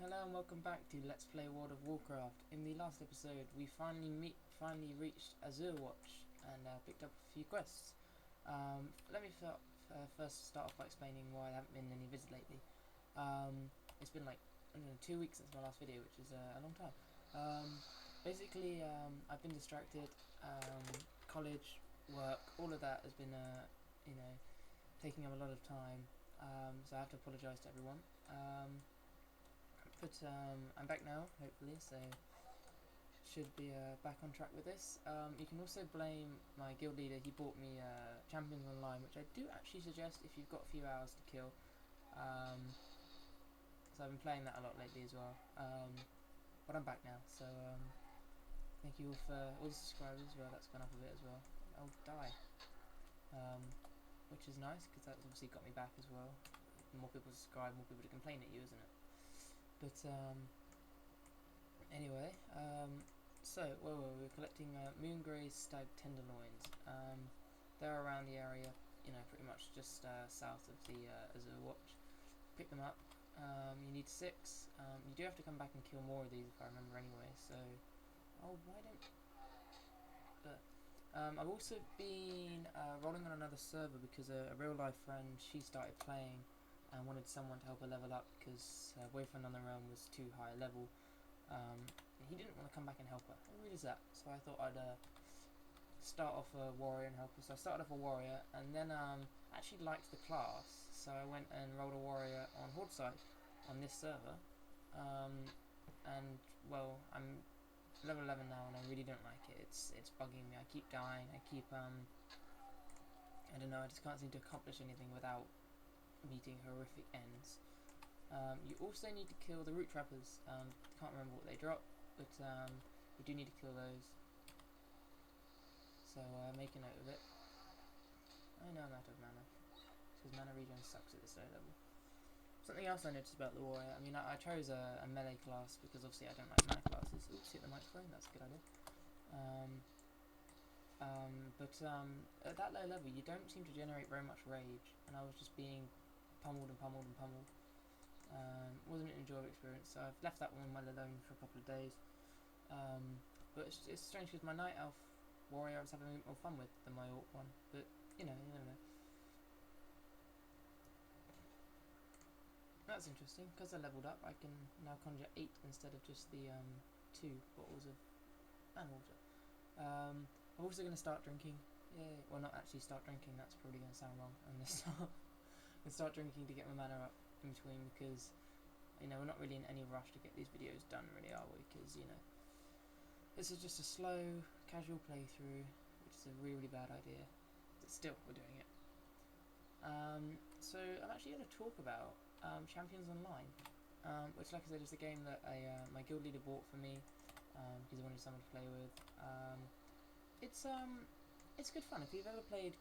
hello and welcome back to Let's Play World of Warcraft. In the last episode, we finally reached Watch and picked up a few quests. Let me first start off by explaining why there haven't been any vids lately. It's been like, I don't know, 2 weeks since my last video, which is a long time. Basically, I've been distracted. College, work, all of that has been, taking up a lot of time. So I have to apologise to everyone. But I'm back now, hopefully, so should be back on track with this. You can also blame my guild leader. He bought me Champions Online, which I do actually suggest if you've got a few hours to kill. So I've been playing that a lot lately as well. But I'm back now, so thank you all for all the subscribers. Well, that's gone up a bit as well. Oh, die. Which is nice, because that's obviously got me back as well. The more people subscribe, more people to complain at you, isn't it? But anyway, so we're collecting Moongray's stag tenderloins. They're around the area, pretty much just south of the Watch. Pick them up. You need 6. You do have to come back and kill more of these if I remember anyway. So, why don't? I've also been rolling on another server because a real life friend, she started playing and wanted someone to help her level up because her boyfriend on the realm was too high a level. He didn't want to come back and help her. How weird is that? So I thought I'd start off a warrior and help her. So I started off a warrior and then actually liked the class, so I went and rolled a warrior on Horde side on this server. And well, I'm level 11 now and I really don't like it. It's bugging me. I keep dying. I keep I don't know, I just can't seem to accomplish anything without meeting horrific ends. You also need to kill the root trappers. Can't remember what they drop, but you do need to kill those. So make a note of it. I know I'm out of mana, because mana regen sucks at this low level. Something else I noticed about the warrior, I chose a melee class because obviously I don't like mana classes. Oops, hit the microphone, that's a good idea. But at that low level you don't seem to generate very much rage, and I was just being pummeled. Wasn't an enjoyable experience, so I've left that one well alone for a couple of days. But it's strange because my night elf warrior I was having more fun with than my orc one, but you never know. That's interesting, because I leveled up I can now conjure 8 instead of just the 2 bottles of man water. I'm also going to start drinking. Yay. Well, not actually start drinking, that's probably going to sound wrong. I'm going to start drinking to get my mana up in between, because we're not really in any rush to get these videos done, really, are we? Because this is just a slow, casual playthrough, which is a really bad idea. But still, we're doing it. So I'm actually going to talk about Champions Online, which, like I said, is a game that my guild leader bought for me because he wanted someone to play with. It's good fun. If you've ever played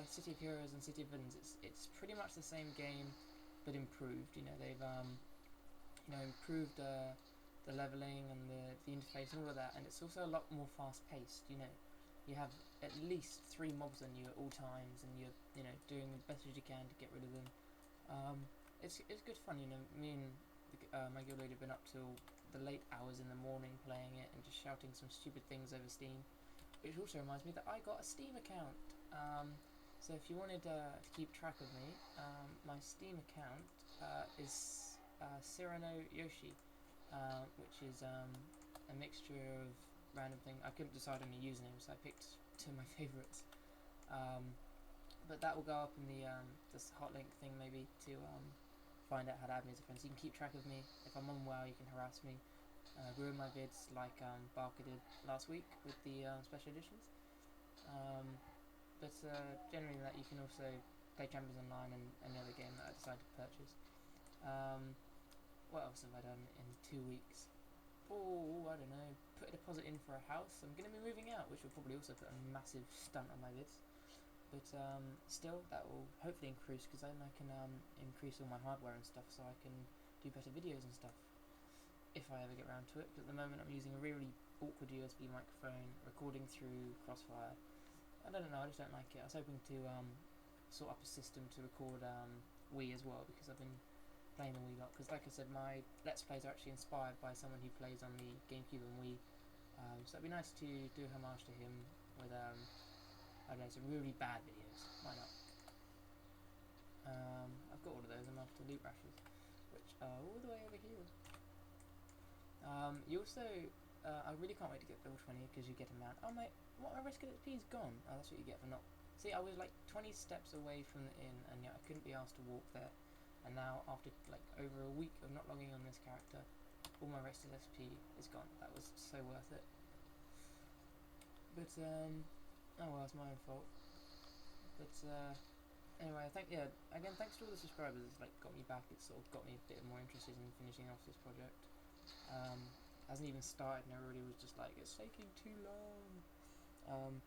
City of Heroes and City of Villains, it's pretty much the same game but improved. They've improved the leveling and the interface and all of that, and it's also a lot more fast paced. You have at least 3 mobs on you at all times, and you're doing as best as you can to get rid of them. It's good fun. Me and my guild leader have been up till the late hours in the morning playing it and just shouting some stupid things over Steam. Which also reminds me that I got a Steam account. So if you wanted to keep track of me, my Steam account is Cyrano Yoshi, which is a mixture of random things. I couldn't decide on a username, so I picked 2 of my favourites. But that will go up in the this hot link thing maybe to find out how to add me as a friend. So you can keep track of me. If I'm on WoW, you can harass me. Ruin my vids like Barker did last week with the special editions. But generally that you can also play Champions Online and any other game that I decide to purchase. What else have I done in 2 weeks? I don't know, put a deposit in for a house. I'm going to be moving out, which will probably also put a massive stunt on my vids. But still, that will hopefully increase, because then I can increase all my hardware and stuff, so I can do better videos and stuff, if I ever get around to it. But at the moment I'm using a really awkward USB microphone, recording through Crossfire. I don't know, I just don't like it. I was hoping to sort up a system to record Wii as well, because I've been playing the Wii lot, because like I said, my Let's Plays are actually inspired by someone who plays on the GameCube and Wii. So it'd be nice to do homage to him with, I don't know, some really bad videos. Why not? I've got all of those. I'm after loot rashes, which are all the way over here. You also, I really can't wait to get level 20 because you get a mount. Oh mate, what, my risk XP is gone. Oh, that's what you get for not. See, I was like 20 steps away from the inn, and yet I couldn't be asked to walk there. And now, after like over a week of not logging on this character, all my rested XP is gone. That was so worth it. But oh well, it's my own fault. But anyway, again, thanks to all the subscribers. It's like got me back. It's sort of got me a bit more interested in finishing off this project. Hasn't even started, and everybody was just like, it's taking too long.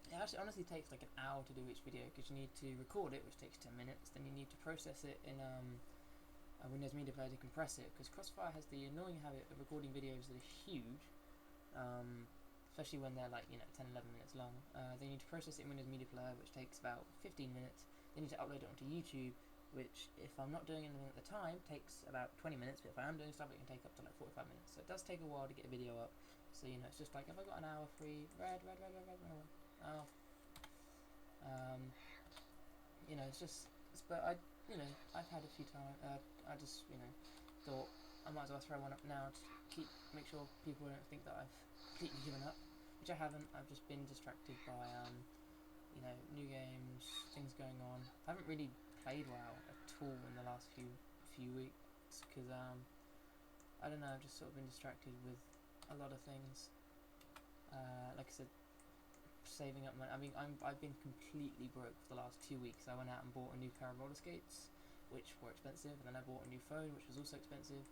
It actually honestly takes like an hour to do each video, because you need to record it, which takes 10 minutes, then you need to process it in a Windows Media Player to compress it, because Crossfire has the annoying habit of recording videos that are huge, especially when they're like, 10-11 minutes long. They need to process it in Windows Media Player, which takes about 15 minutes. They need to upload it onto YouTube, which, if I'm not doing anything at the time, takes about 20 minutes, but if I am doing stuff, it can take up to like 45 minutes. So it does take a while to get a video up. So, it's just like, have I got an hour free? Red, run away. Oh. It's just, but I've had a few times, I just, thought I might as well throw one up now to make sure people don't think that I've completely given up, which I haven't. I've just been distracted by, new games, things going on. I haven't really played WoW at all in the last few weeks, because I don't know, I've just sort of been distracted with a lot of things. Like I said, saving up money. I mean, I've been completely broke for the last 2 weeks. I went out and bought a new pair of roller skates, which were expensive, and then I bought a new phone, which was also expensive,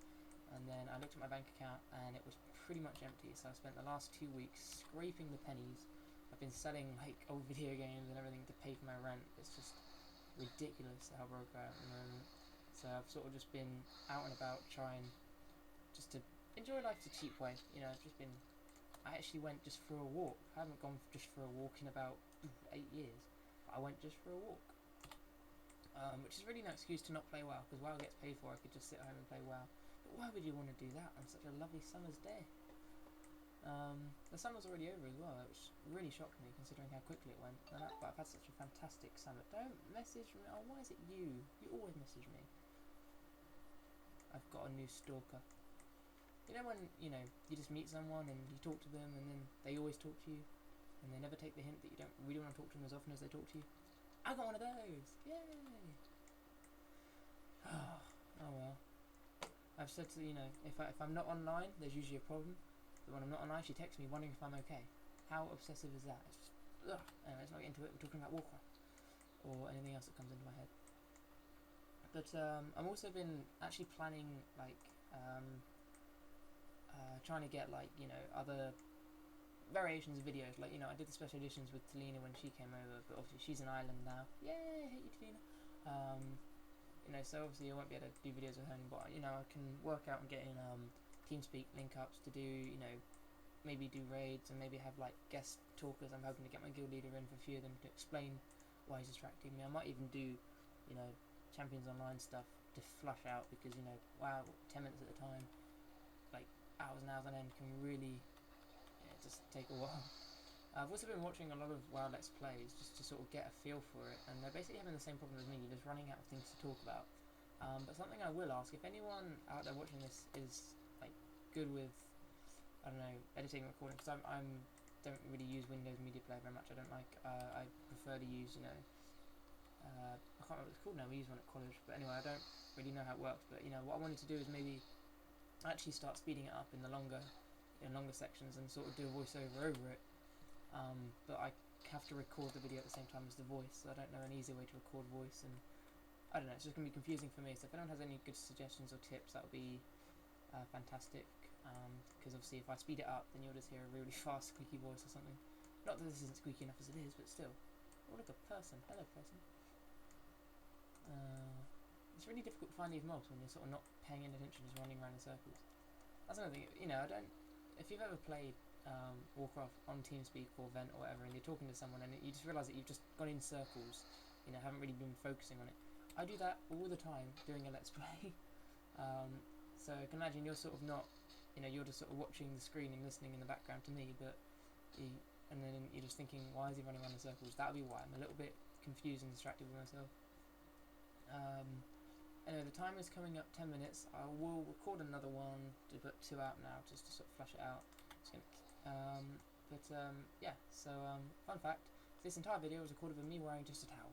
and then I looked at my bank account and it was pretty much empty. So I spent the last 2 weeks scraping the pennies. I've been selling like old video games and everything to pay for my rent. It's just ridiculous how broke I am at the moment. So I've sort of just been out and about trying just to enjoy life the cheap way. I've just been. I actually went just for a walk. I haven't gone just for a walk in about 8 years. I went just for a walk, which is really no excuse to not play WoW, because WoW gets paid for. I could just sit at home and play WoW. But why would you want to do that on such a lovely summer's day? The summer's already over as well, which really shocked me considering how quickly it went. But I've had such a fantastic summer. Don't message me. Oh, why is it you? You always message me. I've got a new stalker. When, you just meet someone and you talk to them and then they always talk to you and they never take the hint that you don't really want to talk to them as often as they talk to you? I got one of those! Yay! Oh well. I've said to, if I'm not online, there's usually a problem. But when I'm not online, she texts me wondering if I'm okay. How obsessive is that? It's just, ugh. Anyway, let's not get into it. We're talking about Warcraft or anything else that comes into my head. But I've also been actually planning, like, trying to get other variations of videos. Like, I did the special editions with Talina when she came over, but obviously she's an island now. Yay, I hate you, Talina. So obviously I won't be able to do videos with her anymore. I can work out and get in TeamSpeak link ups to do, maybe do raids and maybe have like guest talkers. I'm hoping to get my guild leader in for a few of them to explain why he's distracting me. I might even do, Champions Online stuff to flush out, because wow, 10 minutes at a time, like hours and hours on end, can really just take a while. I've also been watching a lot of WoW Let's Plays just to sort of get a feel for it, and they're basically having the same problem as me. You're just running out of things to talk about. But something I will ask, if anyone out there watching this is like good with, I don't know, editing and recording, because I don't really use Windows Media Player very much. I don't like. I prefer to use, I can't remember what it's called now. We use one at college, but anyway, I don't really know how it works. But what I wanted to do is maybe actually start speeding it up in the longer sections and sort of do a voiceover over it. But I have to record the video at the same time as the voice, so I don't know an easy way to record voice, and I don't know, it's just going to be confusing for me. So if anyone has any good suggestions or tips, that would be fantastic, because obviously if I speed it up, then you'll just hear a really fast squeaky voice or something. Not that this isn't squeaky enough as it is, but still. Oh, look, a person. Hello, person. It's really difficult to find these mobs when you're sort of not paying any attention, just running around in circles. That's another thing, if you've ever played Warcraft on TeamSpeak or Vent or whatever, and you're talking to someone and you just realise that you've just gone in circles, haven't really been focusing on it. I do that all the time doing a Let's Play. So I can imagine you're sort of not, you're just sort of watching the screen and listening in the background to me, and then you're just thinking, why is he running around in circles? That would be why. I'm a little bit confused and distracted with myself. Anyway, the timer's coming up 10 minutes. I will record another one to put 2 out now, just to sort of flush it out. Yeah, so fun fact, this entire video was recorded with me wearing just a towel.